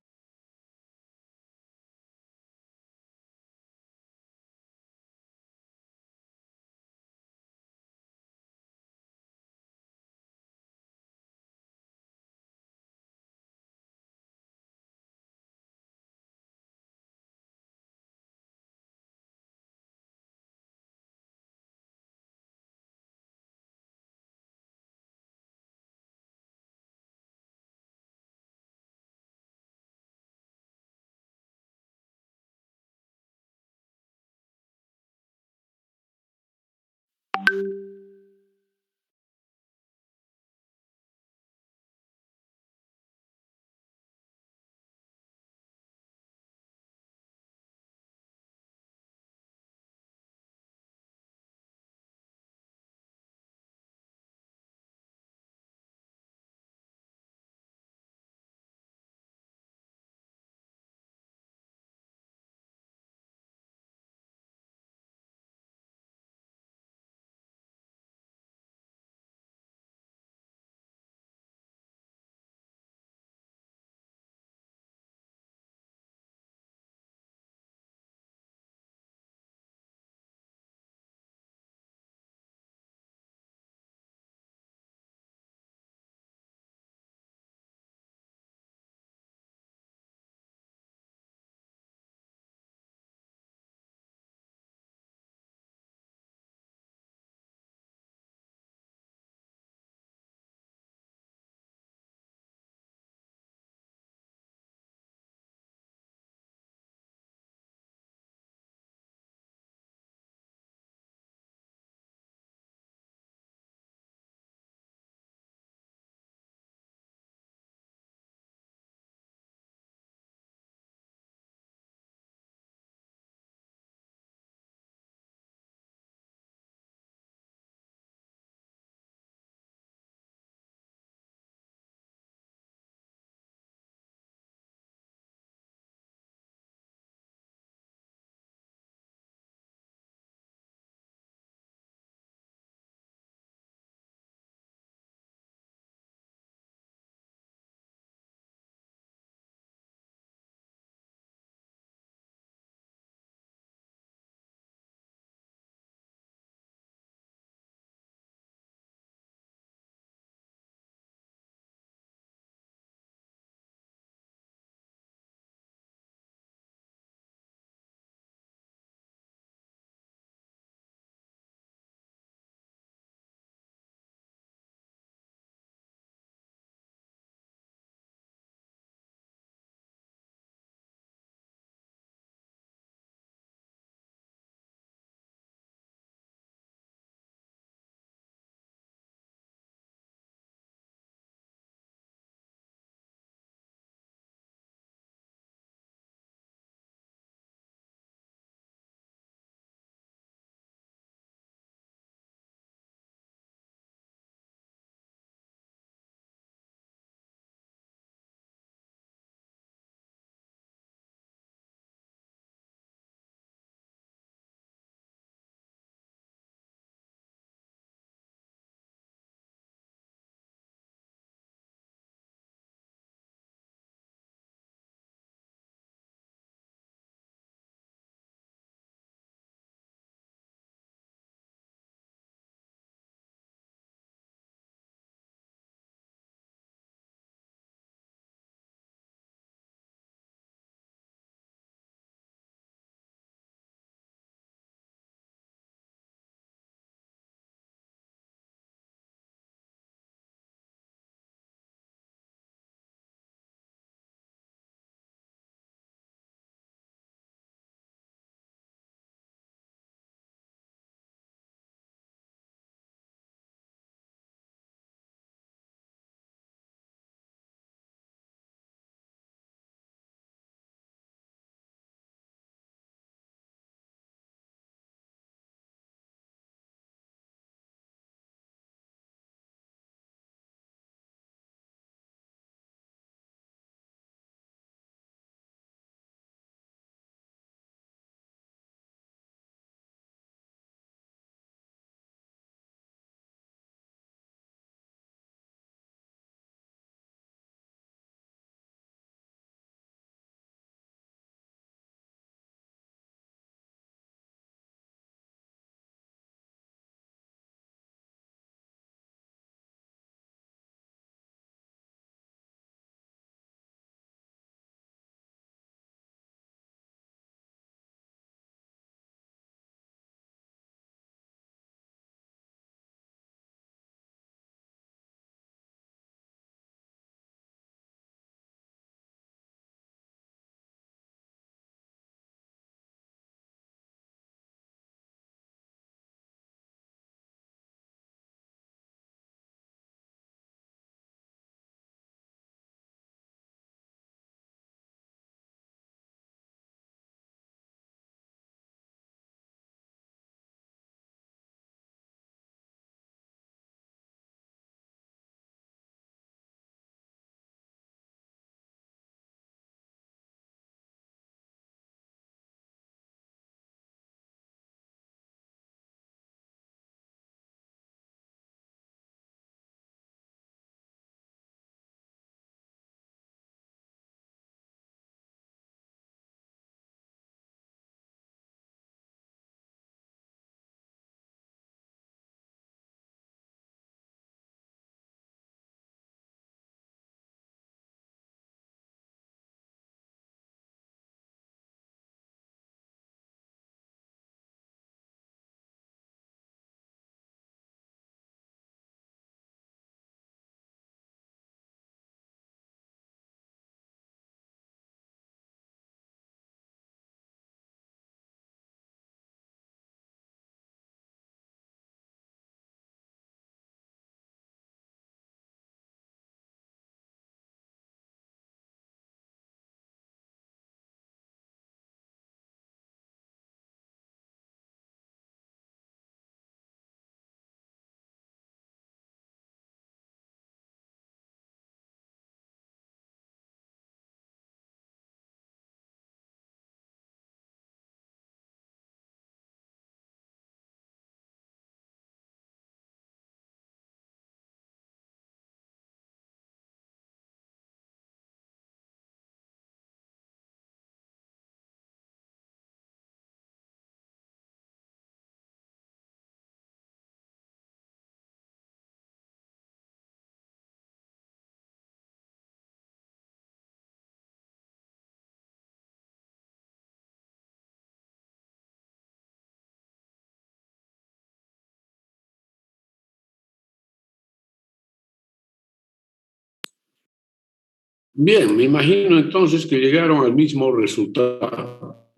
[SPEAKER 1] Bien, me imagino entonces que llegaron al mismo resultado.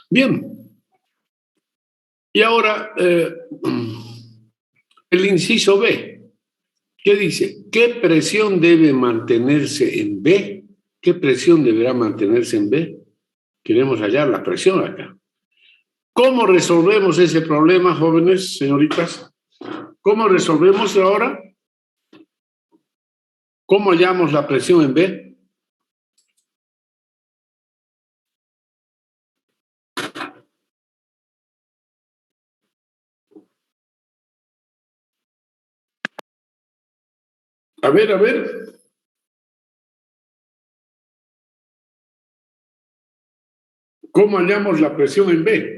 [SPEAKER 1] Bien. Y ahora, el inciso B, ¿qué dice? ¿Qué presión debe mantenerse en B? ¿Qué presión deberá mantenerse en B? Queremos hallar la presión acá. ¿Cómo resolvemos ese problema, jóvenes, señoritas? ¿Cómo resolvemos ahora? ¿Cómo hallamos la presión en B? A ver, a ver. ¿Cómo hallamos la presión en B?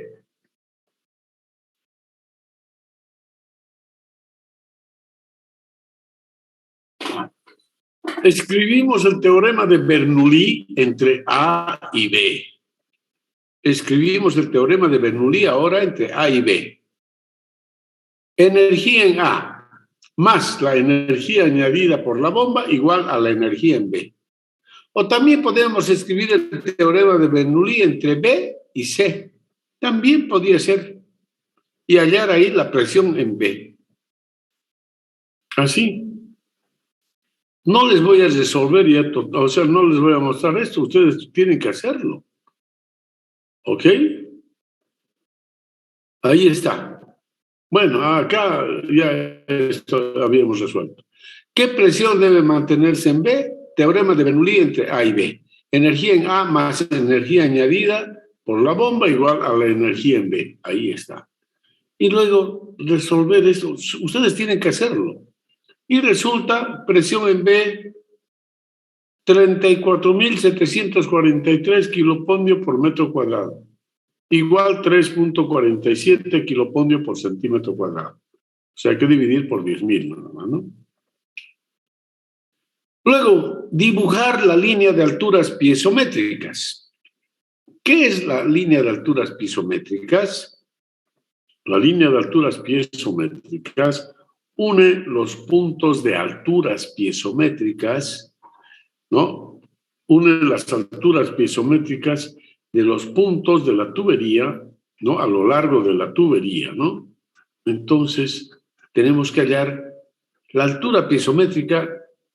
[SPEAKER 1] Escribimos el teorema de Bernoulli entre A y B. Escribimos el teorema de Bernoulli ahora entre A y B. Energía en A más la energía añadida por la bomba igual a la energía en B. O también podemos escribir el teorema de Bernoulli entre B y C. También podría ser. Y hallar ahí la presión en B. Así. No les voy a resolver ya, o sea, no les voy a mostrar esto. Ustedes tienen que hacerlo. ¿Ok? Ahí está. Bueno, acá ya esto habíamos resuelto. ¿Qué presión debe mantenerse en B? Teorema de Bernoulli entre A y B. Energía en A más energía añadida por la bomba igual a la energía en B. Ahí está. Y luego resolver esto. Ustedes tienen que hacerlo. Y resulta presión en B 34.743 kilopondio por metro cuadrado. Igual 3.47 kilopondio por centímetro cuadrado. O sea, hay que dividir por 10.000 nada más, ¿no? Luego, dibujar la línea de alturas piezométricas. ¿Qué es la línea de alturas piezométricas? La línea de alturas piezométricas une los puntos de alturas piezométricas, ¿no? Une las alturas piezométricas de los puntos de la tubería, ¿no? A lo largo de la tubería, ¿no? Entonces, tenemos que hallar la altura piezométrica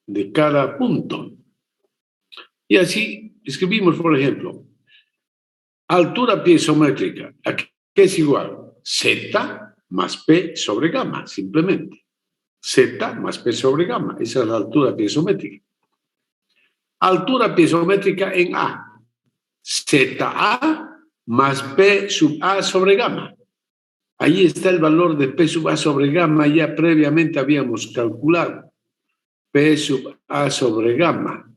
[SPEAKER 1] de cada punto. Y así escribimos, por ejemplo, altura piezométrica, ¿qué es igual? Z más P sobre gamma, simplemente. Z más P sobre gamma, esa es la altura piezométrica. Altura piezométrica en A, ZA más P sub A sobre gamma. Ahí está el valor de P sub A sobre gamma, ya previamente habíamos calculado. P sub A sobre gamma.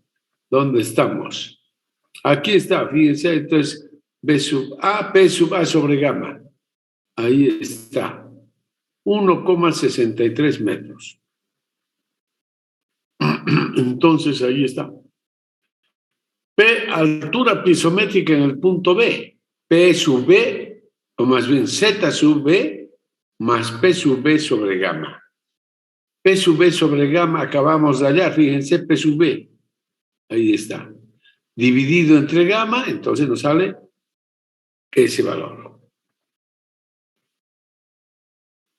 [SPEAKER 1] ¿Dónde estamos? Aquí está, fíjense, entonces B sub A, P sub A sobre gamma. Ahí está. 1,63 metros. Entonces, ahí está. P, altura piezométrica en el punto B. P sub B, o más bien Z sub B, más P sub B sobre gamma. P sub B sobre gamma acabamos de hallar, fíjense, P sub B. Ahí está. Dividido entre gamma, entonces nos sale ese valor.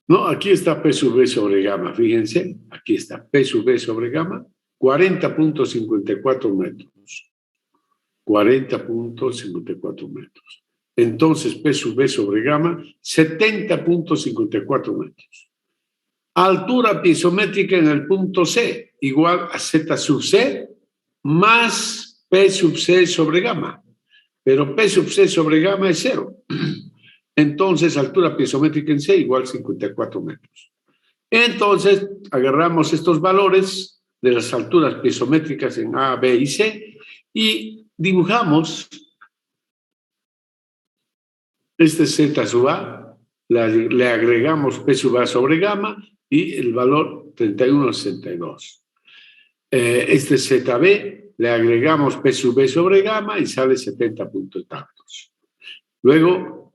[SPEAKER 1] No, aquí está P sub B sobre gamma, fíjense, aquí está P sub B sobre gamma, 40.54 metros. 40.54 metros. Entonces, P sub B sobre gamma, 70.54 metros. Altura piezométrica en el punto C, igual a Z sub C, más P sub C sobre gamma. Pero P sub C sobre gamma es 0. Entonces, altura piezométrica en C igual a 54 metros. Entonces, agarramos estos valores de las alturas piezométricas en A, B y C y dibujamos este Z sub A, le agregamos P sub A sobre gamma y el valor 31,62. Este ZB le agregamos P sub B sobre gamma y sale 70 puntos tantos. Luego,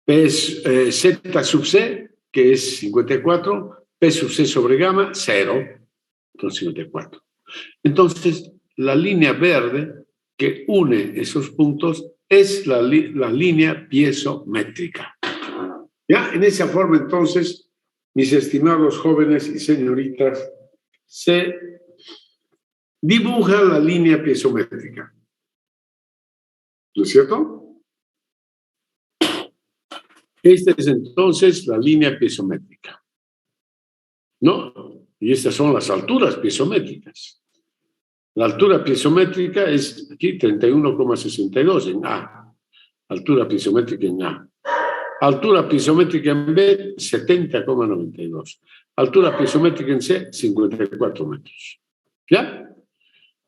[SPEAKER 1] Z sub C, que es 54, P sub C sobre gamma, 0, con 54. Entonces, la línea verde que une esos puntos es la línea piezométrica. Ya, en esa forma, entonces, mis estimados jóvenes y señoritas, se dibuja la línea piezométrica. ¿No es cierto? Esta es entonces la línea piezométrica. ¿No? Y estas son las alturas piezométricas. La altura piezométrica es aquí 31,62 en A. Altura piezométrica en A. Altura piezométrica en B, 70,92. Altura piezométrica en C, 54 metros. ¿Ya?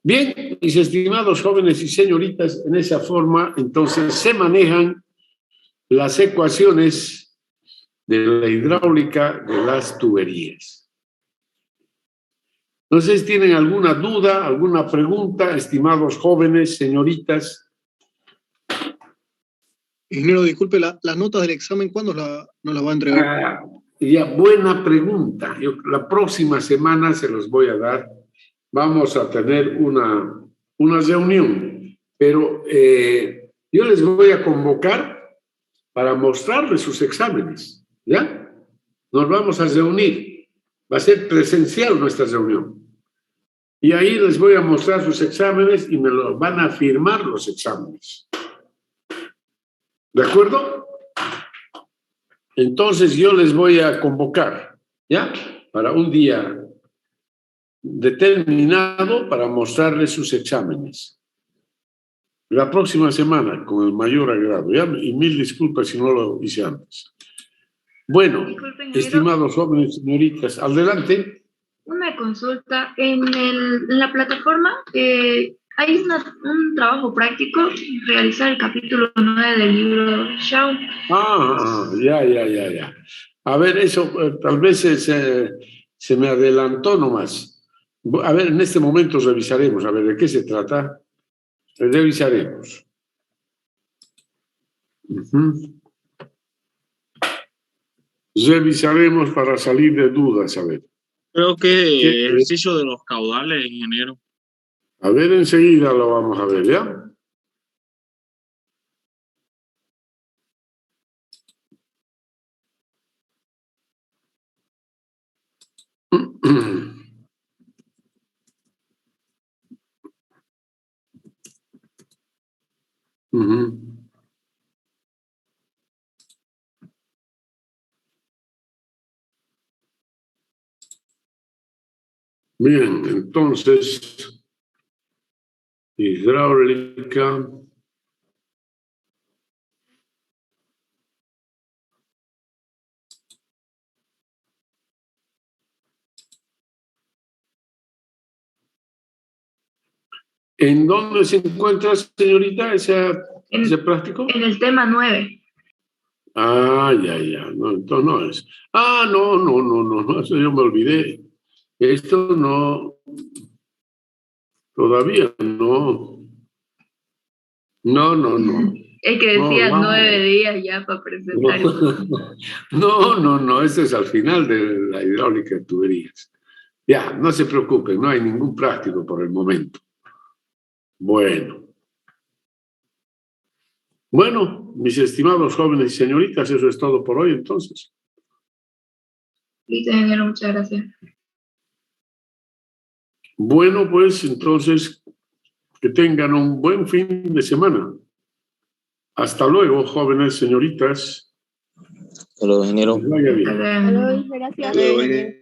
[SPEAKER 1] Bien, mis estimados jóvenes y señoritas, en esa forma, entonces, se manejan las ecuaciones de la hidráulica de las tuberías. No sé si tienen alguna duda, alguna pregunta, estimados jóvenes, señoritas.
[SPEAKER 3] Ingeniero, disculpe, las notas del examen, ¿cuándo nos las va a entregar?
[SPEAKER 1] Ya, buena pregunta. La próxima semana se los voy a dar. Vamos a tener una reunión, pero yo les voy a convocar para mostrarles sus exámenes, ¿ya? Nos vamos a reunir. Va a ser presencial nuestra reunión. Y ahí les voy a mostrar sus exámenes y me los van a firmar los exámenes. ¿De acuerdo? Entonces yo les voy a convocar, ¿ya? Para un día determinado para mostrarles sus exámenes. La próxima semana, con el mayor agrado, ¿ya? Y mil disculpas si no lo hice antes. Bueno, disculpen, estimados jóvenes, señoritas, adelante.
[SPEAKER 4] Una consulta. En la plataforma hay un trabajo práctico, realizar el capítulo 9 del libro Shaw.
[SPEAKER 1] Ya. A ver, eso tal vez se me adelantó nomás. A ver, en este momento revisaremos, a ver, ¿de qué se trata? Revisaremos. Revisaremos para salir de dudas, a ver.
[SPEAKER 5] Creo que ejercicio de los caudales, ingeniero.
[SPEAKER 1] A ver, enseguida lo vamos a ver, ¿ya? Bien, entonces, hidráulica. ¿En dónde se encuentra, señorita, ese práctico?
[SPEAKER 4] En el tema 9.
[SPEAKER 1] Ya. No, entonces no es. No, eso yo me olvidé. Esto no, todavía no. No.
[SPEAKER 4] Es que decía 9 días ya para presentar.
[SPEAKER 1] No, eso es al final de la hidráulica de tuberías. Ya, no se preocupen, no hay ningún práctico por el momento. Bueno, mis estimados jóvenes y señoritas, eso es todo por hoy, entonces.
[SPEAKER 4] Listo, ingeniero, muchas gracias.
[SPEAKER 1] Bueno, pues, entonces, que tengan un buen fin de semana. Hasta luego, jóvenes señoritas.
[SPEAKER 6] Hasta luego, ingeniero.
[SPEAKER 1] Que les vaya bien.
[SPEAKER 4] Hasta luego.
[SPEAKER 7] Gracias.